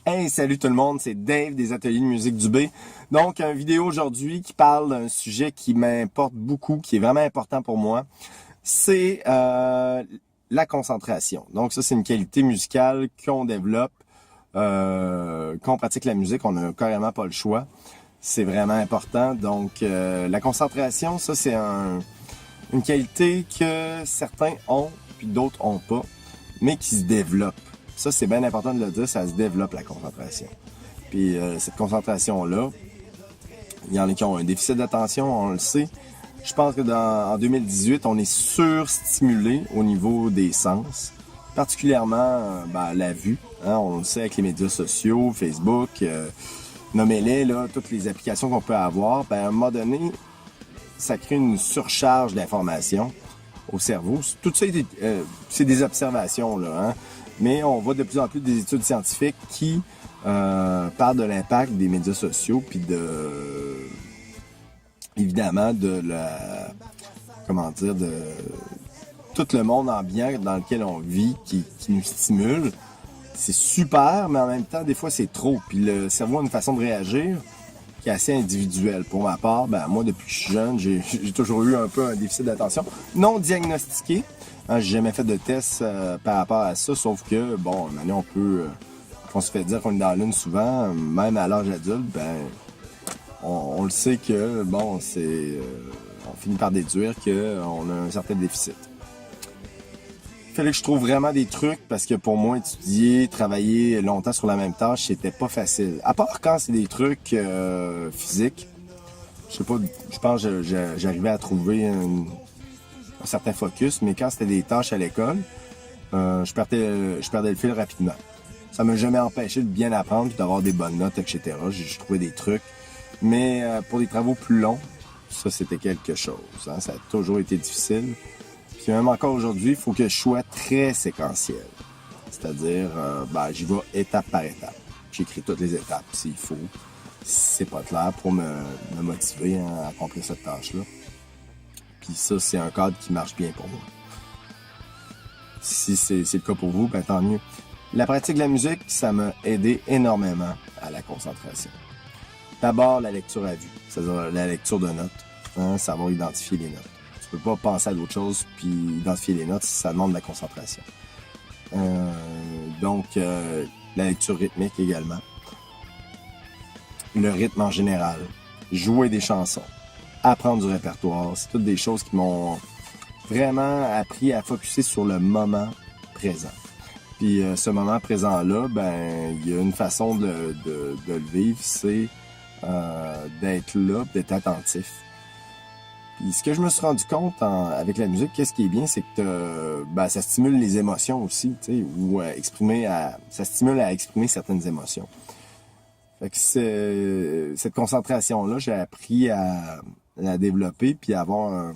Hey, salut tout le monde, c'est Dave des Ateliers de musique du B. Donc, une vidéo aujourd'hui qui parle d'un sujet qui m'importe beaucoup, qui est vraiment important pour moi. C'est la concentration. Donc, ça, c'est une qualité musicale qu'on développe, qu'on pratique la musique, on n'a carrément pas le choix. C'est vraiment important. Donc, la concentration, ça, c'est une qualité que certains ont, puis d'autres ont pas, mais qui se développe. Ça, c'est bien important de le dire, ça se développe la concentration. Puis cette concentration-là, il y en a qui ont un déficit d'attention, on le sait. Je pense que en 2018, on est surstimulé au niveau des sens, particulièrement la vue. Hein, on le sait avec les médias sociaux, Facebook, nommez-les, là, toutes les applications qu'on peut avoir. À un moment donné, ça crée une surcharge d'informations au cerveau. Tout ça, c'est des observations, là, hein? Mais on voit de plus en plus des études scientifiques qui parlent de l'impact des médias sociaux, puis évidemment de tout le monde ambiant dans lequel on vit, qui nous stimule. C'est super, mais en même temps, des fois, c'est trop. Puis le cerveau a une façon de réagir qui est assez individuelle. Pour ma part, moi, depuis que je suis jeune, j'ai toujours eu un peu un déficit d'attention non diagnostiqué. Hein, j'ai jamais fait de test par rapport à ça, sauf que, maintenant, on se fait dire qu'on est dans la lune souvent, même à l'âge adulte, on le sait que, on finit par déduire qu'on a un certain déficit. Il fallait que je trouve vraiment des trucs, parce que pour moi, étudier, travailler longtemps sur la même tâche, c'était pas facile. À part quand c'est des trucs physiques, je sais pas, je pense que j'arrivais à trouver un certain focus, mais quand c'était des tâches à l'école, je perdais le fil rapidement. Ça m'a jamais empêché de bien apprendre, d'avoir des bonnes notes, etc. J'ai trouvé des trucs. Mais pour des travaux plus longs, ça, c'était quelque chose. Hein? Ça a toujours été difficile. Puis même encore aujourd'hui, il faut que je sois très séquentiel. C'est-à-dire, j'y vais étape par étape. J'écris toutes les étapes s'il faut. Si c'est pas clair, pour me motiver à accomplir cette tâche-là. Puis ça, c'est un cadre qui marche bien pour moi. Si c'est le cas pour vous, tant mieux. La pratique de la musique, ça m'a aidé énormément à la concentration. D'abord, la lecture à vue, c'est-à-dire la lecture de notes, hein, savoir identifier les notes. Tu peux pas penser à d'autres choses puis identifier les notes, ça demande de la concentration. La lecture rythmique également. Le rythme en général. Jouer des chansons. Apprendre du répertoire. C'est toutes des choses qui m'ont vraiment appris à focusser sur le moment présent. Puis ce moment présent-là, il y a une façon de le vivre, c'est d'être là, d'être attentif. Puis ce que je me suis rendu compte avec la musique, qu'est-ce qui est bien, c'est que ça stimule les émotions aussi, tu sais, ou ça stimule à exprimer certaines émotions. Fait que cette concentration-là, j'ai appris à la développer puis à avoir un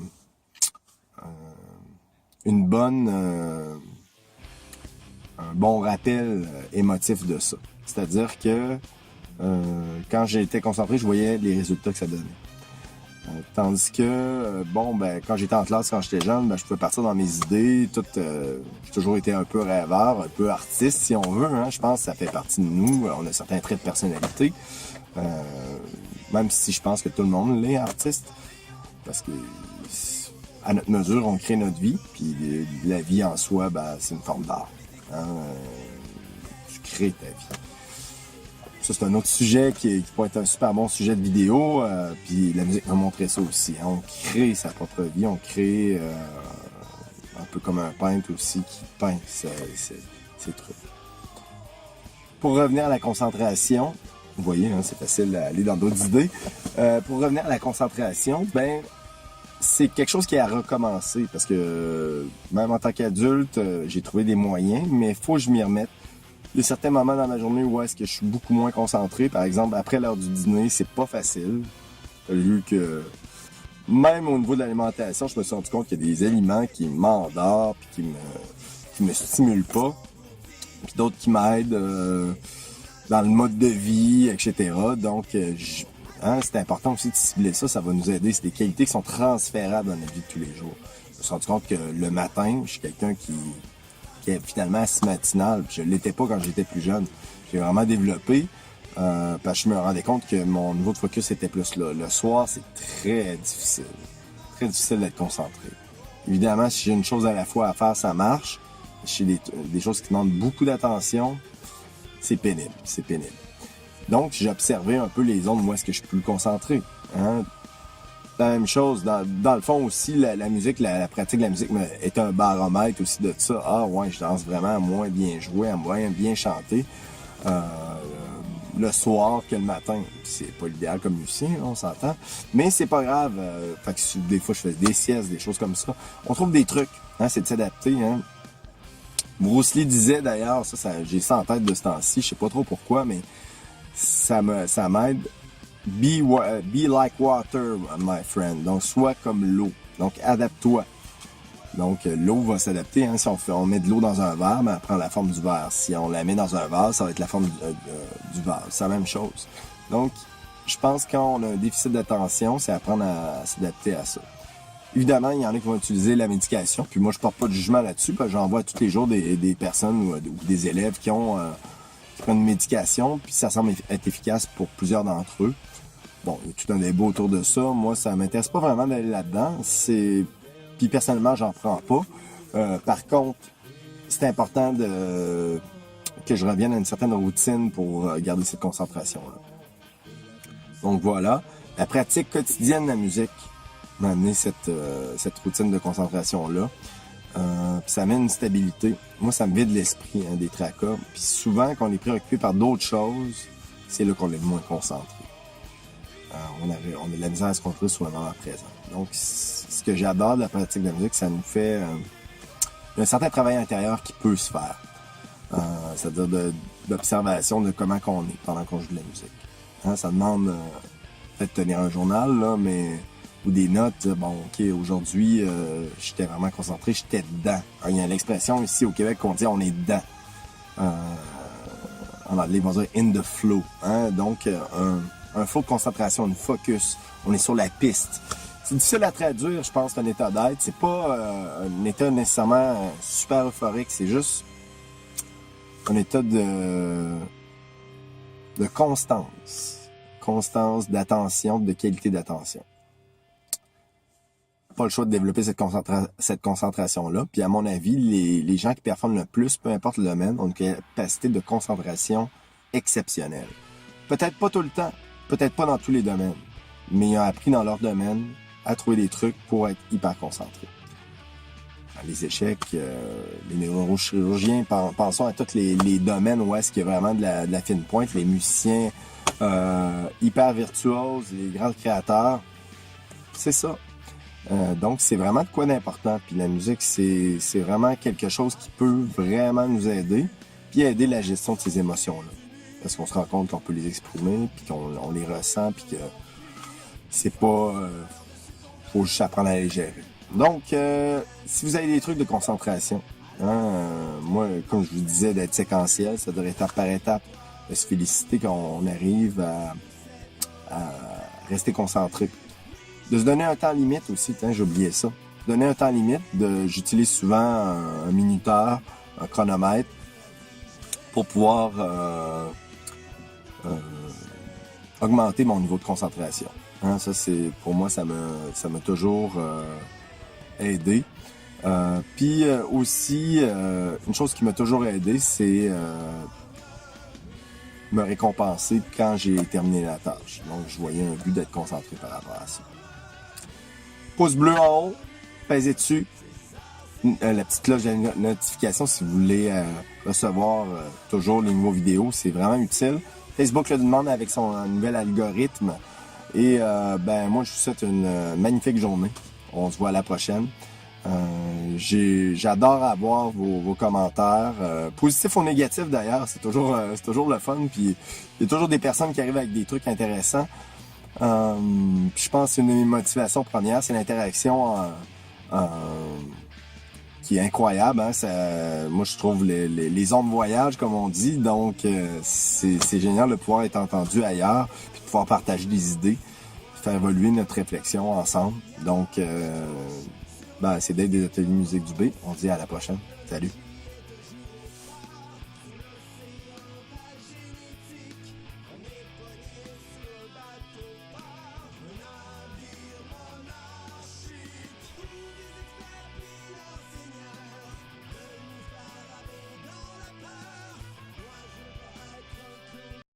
bon rappel émotif de ça. C'est-à-dire que quand j'étais concentré, je voyais les résultats que ça donnait. Tandis que, quand j'étais en classe, quand j'étais jeune, je pouvais partir dans mes idées. J'ai toujours été un peu rêveur, un peu artiste, si on veut. Hein. Je pense que ça fait partie de nous. On a certains traits de personnalité. Même si je pense que tout le monde l'est artiste. Parce que, à notre mesure, on crée notre vie. Puis la vie en soi, c'est une forme d'art. Hein. Tu crées ta vie. Ça, c'est un autre sujet qui pourrait être un super bon sujet de vidéo. Puis la musique m'a montré ça aussi. Hein. On crée sa propre vie. On crée un peu comme un peintre aussi qui peint ses trucs. Pour revenir à la concentration, vous voyez, hein, c'est facile d'aller dans d'autres idées. Pour revenir à la concentration, c'est quelque chose qui a recommencé. Parce que même en tant qu'adulte, j'ai trouvé des moyens, mais il faut que je m'y remette. Il y a certains moments dans ma journée où est-ce que je suis beaucoup moins concentré. Par exemple, après l'heure du dîner, c'est pas facile. Vu que même au niveau de l'alimentation, je me suis rendu compte qu'il y a des aliments qui m'endorment puis qui me stimulent pas. Puis d'autres qui m'aident dans le mode de vie, etc. Donc, c'est important aussi de cibler ça. Ça va nous aider. C'est des qualités qui sont transférables dans notre vie de tous les jours. Je me suis rendu compte que le matin, je suis quelqu'un qui est finalement assez matinal. Je l'étais pas quand j'étais plus jeune. j'ai vraiment développé. Parce que je me rendais compte que mon niveau de focus était plus là. Le soir, c'est très difficile. Très difficile d'être concentré. Évidemment, si j'ai une chose à la fois à faire, ça marche. Si j'ai des choses qui demandent beaucoup d'attention, c'est pénible. C'est pénible. Donc, j'ai observé un peu les zones où est-ce que je suis plus concentré. Hein? La même chose, dans le fond aussi, la musique, la pratique de la musique est un baromètre aussi de ça. Ah ouais, je danse vraiment à moins bien jouer, à moins bien chanter. Le soir que le matin. C'est pas l'idéal comme musicien, on s'entend. Mais c'est pas grave. Fait que des fois, je fais des siestes, des choses comme ça. On trouve des trucs. Hein, c'est de s'adapter. Hein. Bruce Lee disait d'ailleurs, j'ai ça en tête de ce temps-ci, je sais pas trop pourquoi, mais ça m'aide. Be like water, my friend. Donc, sois comme l'eau. Donc, adapte-toi. Donc, l'eau va s'adapter. Hein. Si on met de l'eau dans un verre, ben, elle prend la forme du verre. Si on la met dans un vase, ça va être la forme du vase. C'est la même chose. Donc, je pense que quand on a un déficit d'attention, c'est apprendre à s'adapter à ça. Évidemment, il y en a qui vont utiliser la médication. Puis moi, je porte pas de jugement là-dessus, parce que j'en vois tous les jours des personnes ou des élèves qui prennent une médication, puis ça semble être efficace pour plusieurs d'entre eux. Bon, il y a tout un débat autour de ça. Moi, ça m'intéresse pas vraiment d'aller là-dedans. Puis personnellement, j'en prends pas. Par contre, c'est important que je revienne à une certaine routine pour garder cette concentration-là. Donc voilà, la pratique quotidienne de la musique m'a amené cette routine de concentration-là. Ça amène une stabilité. Moi, ça me vide l'esprit, hein, des tracas. Puis souvent, quand on est préoccupé par d'autres choses, c'est là qu'on est le moins concentré. On a de la misère à se concentrer sur le moment présent. Donc, ce que j'adore de la pratique de la musique, ça nous fait un certain travail intérieur qui peut se faire. C'est-à-dire d'observation de comment qu'on est pendant qu'on joue de la musique. Hein, ça demande peut-être de tenir un journal, là, ou des notes. Bon, OK, aujourd'hui, j'étais vraiment concentré, j'étais dedans. Il y a l'expression ici au Québec qu'on dit « on est dedans ». En anglais, ils vont dire « in the flow hein? ». Donc, un flow de concentration, une focus. On est sur la piste. C'est difficile à traduire, je pense, un état d'être. C'est pas un état nécessairement super euphorique, c'est juste un état de constance. Constance, d'attention, de qualité d'attention. Pas le choix de développer cette concentration-là. Puis à mon avis, les gens qui performent le plus, peu importe le domaine, ont une capacité de concentration exceptionnelle. Peut-être pas tout le temps, peut-être pas dans tous les domaines, mais ils ont appris dans leur domaine à trouver des trucs pour être hyper concentrés. Les échecs, les neurochirurgiens, pensons à tous les domaines où est-ce qu'il y a vraiment de la fine pointe, les musiciens hyper virtuoses, les grands créateurs, c'est ça. Donc, c'est vraiment de quoi d'important. Puis la musique, c'est vraiment quelque chose qui peut vraiment nous aider, puis aider la gestion de ces émotions-là. Parce qu'on se rend compte qu'on peut les exprimer, puis qu'on les ressent, puis que c'est pas... faut juste apprendre à les gérer. Donc, si vous avez des trucs de concentration, moi, comme je vous disais, d'être séquentiel, c'est-à-dire étape par étape, de se féliciter qu'on arrive à rester concentré. De se donner un temps limite aussi, j'ai oublié ça. Donner un temps limite, j'utilise souvent un minuteur, un chronomètre, pour pouvoir augmenter mon niveau de concentration. Hein, ça, pour moi, ça m'a toujours aidé. Puis aussi, une chose qui m'a toujours aidé, c'est me récompenser quand j'ai terminé la tâche. Donc, je voyais un but d'être concentré par rapport à ça. Pouce bleu en haut, pèsez dessus. La petite cloche de notification si vous voulez recevoir toujours les nouveaux vidéos. C'est vraiment utile. Facebook le demande avec son nouvel algorithme. Et moi, je vous souhaite une magnifique journée. On se voit à la prochaine. J'adore avoir vos commentaires, positifs ou négatifs d'ailleurs. C'est toujours le fun. Puis il y a toujours des personnes qui arrivent avec des trucs intéressants. Je pense que une motivation première, c'est l'interaction qui est incroyable. Hein? Moi, je trouve les ondes voyagent, comme on dit. Donc, c'est génial de pouvoir être entendu ailleurs, puis de pouvoir partager des idées, faire évoluer notre réflexion ensemble. Donc, c'est d'être des ateliers musique du B. On se dit à la prochaine. Salut!